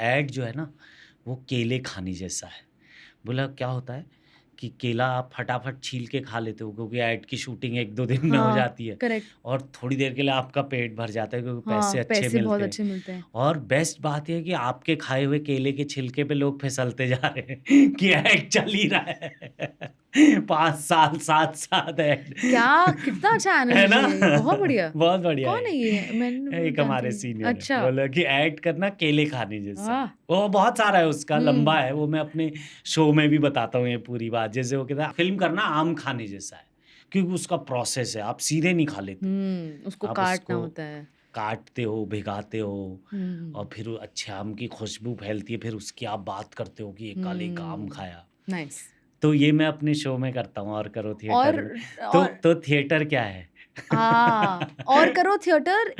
Add जो है ना वो केले खाने जैसा है। बोला क्या होता है कि केला आप फटाफट छील के खा लेते हो क्योंकि ऐड की शूटिंग 1-2 दिन में हो हाँ, जाती है करेक्ट। और थोड़ी देर के लिए आपका पेट भर जाता है क्योंकि हाँ, पैसे अच्छे पैसे बहुत मिलते हैं। अच्छे मिलते हैं। और बेस्ट बात ये है कि आपके खाए हुए केले के छिलके पे लोग फिसलते जा रहे हैं कि ऐड चल ही रहा है 5 साल 7 साल ऐड क्या कितना अच्छा है ना? एनालॉजी है ये, बहुत बढ़िया। बहुत बढ़िया कौन है ये? मैंने एक जानती हमारे नहीं। सीनियर है, अच्छा, बोला कि ऐड करना केले खाने जैसा है। वाह! वो बहुत सारा है उसका, लंबा हुँ, है, वो मैं अपने शो में भी बताता हूँ ये पूरी बात। जैसे वो कहता है फ़िल्म करना आम खाने जैसा है, क्योंकि उसका प्रोसेस है, आप सीधे नहीं खा लेते। उसको आप काटना उसको होता है। काटते हो, भिगाते हो हुँ, और फिर अच्छे आम की खुशबू फैलती है, फिर उसकी आप बात करते हो कि ये कल एक आम हुँ, खाया। नाइस। तो ये मैं अपने शो में करता हूँ और करो थिएटर और में। और तो थिएटर क्या है? और करो थिएटर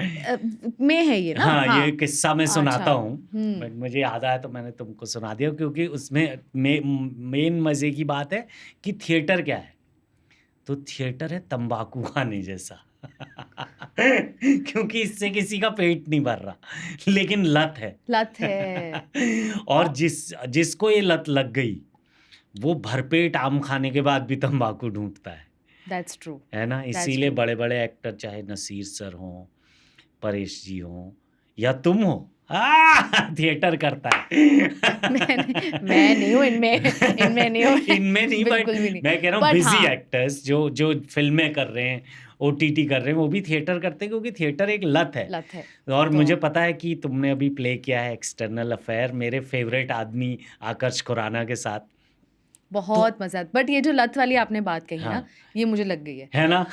में है ये ना? हाँ, ये हाँ, किस्सा मैं अच्छा। सुनाता हूँ, बट हुँ, मुझे याद आया तो मैंने तुमको सुना दिया क्योंकि उसमें मेन मज़े की बात है कि थिएटर क्या है? तो थिएटर है तम्बाकू खाने जैसा। क्योंकि इससे किसी का पेट नहीं भर रहा, लेकिन लत है। लत है। और औ जिसको ये लत लग गई, वो भरपेट आम खाने के बाद भी तम्बाकू ढूँढता दैट्स ट्रू, है ना? दैट्स इसीलिए ट्रू। बड़े-बड़े एक्टर चाहे नसीर सर हों, परेश जी हों या तुम हो, थिएटर करता मैं नहीं हूँ है। इनमें, इनमें नहीं हूँ मैं, इनमें नहीं बट बिल्कुल भी नहीं। मैं कह रहा हूँ बट बिज़ी हाँ, एक्टर्स जो फ़िल्में कर रहे हैं, ओटीटी कर रहे हैं, वो भी थिएटर करते हैं क्योंकि थिएटर एक लत है। लत है। और तो मुझे पता है कि तुमने अभी प्ले किया है एक्सटर्नल अफेयर मेरे फ़ेवरेट आदमी आकर्ष खुराना के साथ। तो बहुत मज़ा बट ये जो लत वाली आपने बात कही हाँ, ना, ये मुझे लग गई है। है ना?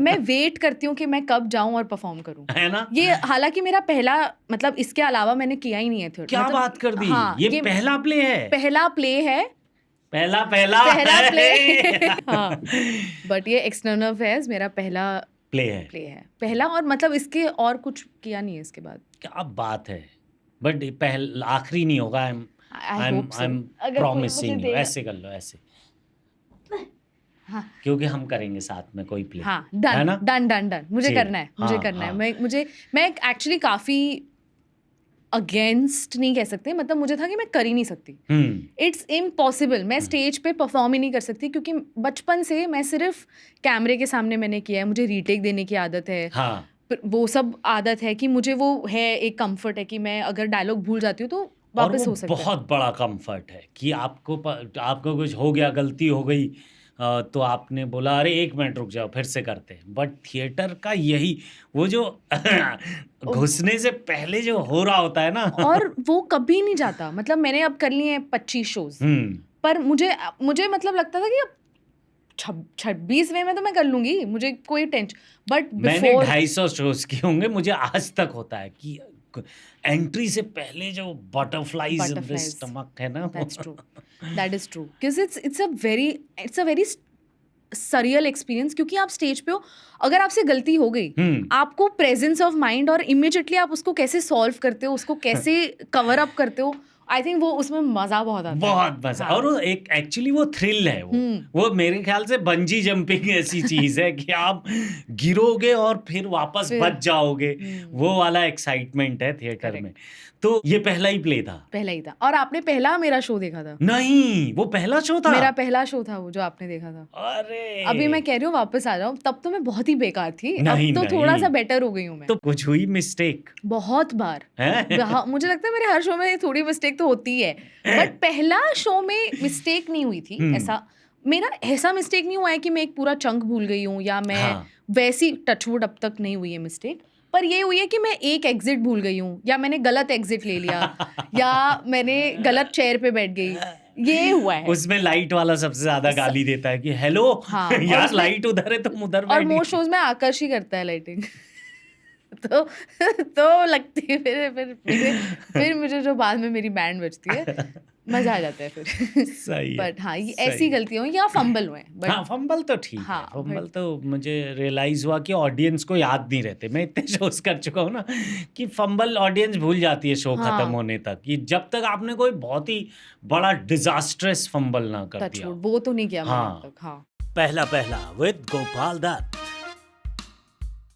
मैं वेट करती हूँ कि मैं कब जाऊँ और परफ़ॉर्म करूँ। है ना? ये हालाँकि मेरा पहला मतलब इसके अलावा मैंने किया ही नहीं है क्या मतलब बात कर दी! हाँ, ये ये पहला प्ले है। पहला प्ले है, पहला पहला प्ले है। हाँ, बट ये एक्सटर्नल अफेयर्स मेरा पहला प्ले है। प्ले है। पहला और मतलब इसके और कुछ किया नहीं है इसके बाद। क्या बात है! बट आखिरी नहीं होगा। I hope I so. M अगर कोई मुझे प्रॉमिसिंग यू देगा ऐसे कर लो ऐसे, हाँ, क्योंकि हम करेंगे साथ में कोई प्ले, हाँ, है डन, ना? Done, done, done. मुझे जी, करना है, मुझे हाँ, करना है। हाँ। मैं एक्चुअली काफ़ी अगेंस्ट नहीं कह सकते मतलब मुझे था कि मैं कर ही नहीं सकती। हुँ, इट्स इम्पॉसिबल मैं स्टेज पे परफॉर्म ही नहीं कर सकती क्योंकि बचपन से मैं सिर्फ कैमरे के सामने मैंने किया है मुझे रीटेक देने की आदत है हाँ। वो सब आदत है कि मुझे वो है एक कंफर्ट है कि मैं अगर डायलॉग भूल जाती हूँ तो और वो वापस हो सकता है। बहुत बड़ा कम्फ़र्ट है कि आपको कुछ हो गया, गलती हो गई तो आपने बोला अरे 1 मिनट रुक जाओ फिर से करते हैं। बट थिएटर का यही वो जो घुसने से पहले जो हो रहा होता है ना। और वो कभी नहीं जाता मतलब मैंने अब कर लिए हैं 25 शोज हुँ। पर मुझे मतलब लगता था कि अब 26वें में तो मैं कर लूंगी मुझे कोई टेंशन बट मैंने बिफोर 250 शोज़ किए होंगे, मुझे आज तक होता है कि एंट्री से पहले जो butterflies in the butterflies stomach है ना वो। That's true that is true because it's a very surreal experience क्योंकि आप स्टेज पे हो अगर आपसे गलती हो गई हुँ। आपको प्रेजेंस ऑफ माइंड और इमिजिएटली आप उसको कैसे सॉल्व करते हो उसको कैसे कवर अप करते हो आई थिंक वो उसमें मजा बहुत आता है बहुत मज़ा हाँ और वो एक एक्चुअली वो थ्रिल है वो। हम्म वो मेरे ख़्याल से बंजी जंपिंग ऐसी चीज़ है कि आप गिरोगे और फिर वापस फिर बच जाओगे, वो वाला एक्साइटमेंट है थिएटर में। करेक्ट तो ये पहला ही प्ले था? पहला ही था और आपने पहला मेरा शो देखा था नहीं, वो पहला शो था? मेरा पहला शो था वो जो आपने देखा था अभी मैं अरे! कह रही हूँ वापस आ जाओ तब तो मैं बहुत ही बेकार थी अब नहीं, तो थोड़ा सा नहीं, बेटर हो गई हूँ मैं तो कुछ हुई मिस्टेक? बहुत बार हैं? मुझे लगता है मेरे हर शो में थोड़ी मिस्टेक तो होती ही है बट पहला शो में मिस्टेक नहीं हुई थी हुँ, ऐसा मेरा ऐसा मिस्टेक नहीं हुआ है कि मैं एक पूरा चंक भूल गई हूँ या मैं हाँ। वैसी टचवुड अब तक नहीं हुई है मिस्टेक पर ये हुई है कि मैं एक एग्जिट भूल गई हूँ या मैंने गलत एग्जिट ले लिया या मैंने गलत चेयर पे बैठ गई ये हुआ है उसमें लाइट वाला सबसे ज़्यादा स- गाली देता है कि हेलो हाँ और यार उसमें लाइट उधर है तुम उधर और बैठ मोस्ट गई। शोज में आकर्ष ही करता है लाइटिंग तो तो लगती है फिर मुझे जो बाद में मेरी बैंड बजती है मजा आ जाता है फिर सही है, बट हाँ ये सही ऐसी है। गलतियां हुई या फंबल हुए बट हाँ, फंबल तो ठीक है, हाँ फंबल बट तो मुझे रियलाइज़ हुआ कि ऑडियंस को याद नहीं रहते। मैं इतने शोज़ कर चुका हूँ ना कि फंबल ऑडियंस भूल जाती है शो खत्म हाँ होने तक, कि जब तक आपने कोई बहुत ही बड़ा डिज़ास्ट्रस फंबल ना कर दिया टचवुड हो। वो तो नहीं किया मैंने अब हाँ, तक हाँ पहला विद गोपाल दत्त।